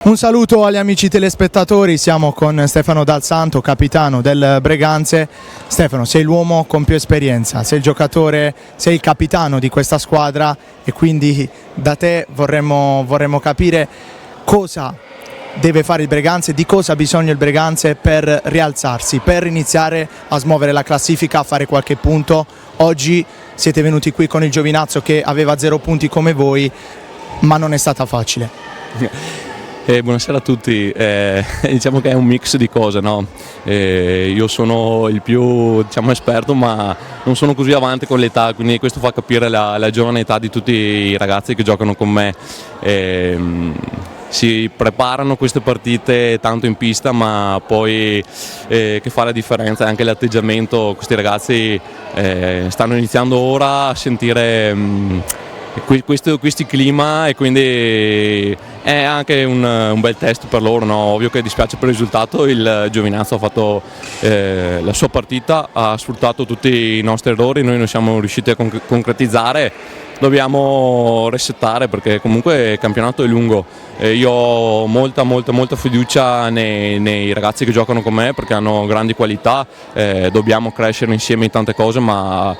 Un saluto agli amici telespettatori, siamo con Stefano Dal Santo, capitano del Breganze. Stefano, sei l'uomo con più esperienza, sei il giocatore, sei il capitano di questa squadra e quindi da te vorremmo capire cosa deve fare il Breganze, di cosa ha bisogno il Breganze per rialzarsi, per iniziare a smuovere la classifica, a fare qualche punto. Oggi siete venuti qui con il Giovinazzo che aveva 0 punti come voi, ma non è stata facile. Buonasera a tutti, diciamo che è un mix di cose, no? Io sono il più esperto, ma non sono così avanti con l'età, quindi questo fa capire la giovane età di tutti i ragazzi che giocano con me. Si preparano queste partite tanto in pista, ma poi che fa la differenza è anche l'atteggiamento. Questi ragazzi stanno iniziando ora a sentire questi clima e quindi è anche un bel test per loro, no? Ovvio che dispiace per il risultato, il Giovinazzo ha fatto la sua partita, ha sfruttato tutti i nostri errori, noi non siamo riusciti a concretizzare, dobbiamo resettare perché comunque il campionato è lungo. Io ho molta fiducia nei ragazzi che giocano con me perché hanno grandi qualità, dobbiamo crescere insieme in tante cose, ma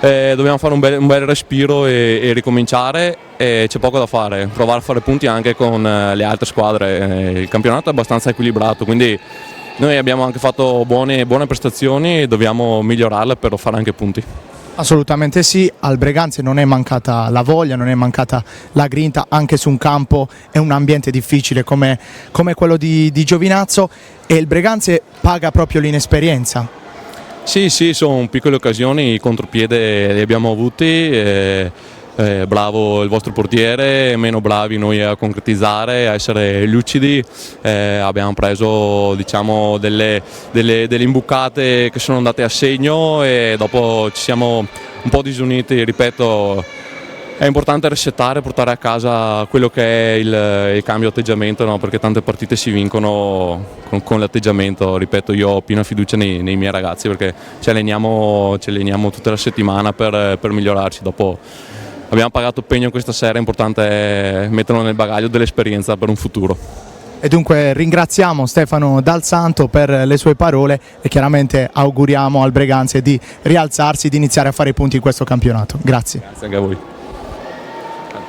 dobbiamo fare un bel respiro e ricominciare, e c'è poco da fare, provare a fare punti anche con le altre squadre. Il campionato è abbastanza equilibrato, quindi noi abbiamo anche fatto buone prestazioni e dobbiamo migliorarle per fare anche punti. Assolutamente sì, al Breganze non è mancata la voglia, non è mancata la grinta, anche su un campo è un ambiente difficile come quello di Giovinazzo, e il Breganze paga proprio l'inesperienza. Sì, sono piccole occasioni, i contropiede li abbiamo avuti, bravo il vostro portiere, meno bravi noi a concretizzare, a essere lucidi, abbiamo preso delle imbucate che sono andate a segno e dopo ci siamo un po' disuniti, ripeto. È importante resettare, portare a casa quello che è il cambio atteggiamento, no? Perché tante partite si vincono con l'atteggiamento. Ripeto, io ho piena fiducia nei miei ragazzi perché ci alleniamo tutta la settimana per migliorarci. Dopo abbiamo pagato pegno questa sera, è importante metterlo nel bagaglio dell'esperienza per un futuro. E dunque ringraziamo Stefano Dal Santo per le sue parole e chiaramente auguriamo al Breganze di rialzarsi, di iniziare a fare i punti in questo campionato. Grazie. Grazie anche a voi.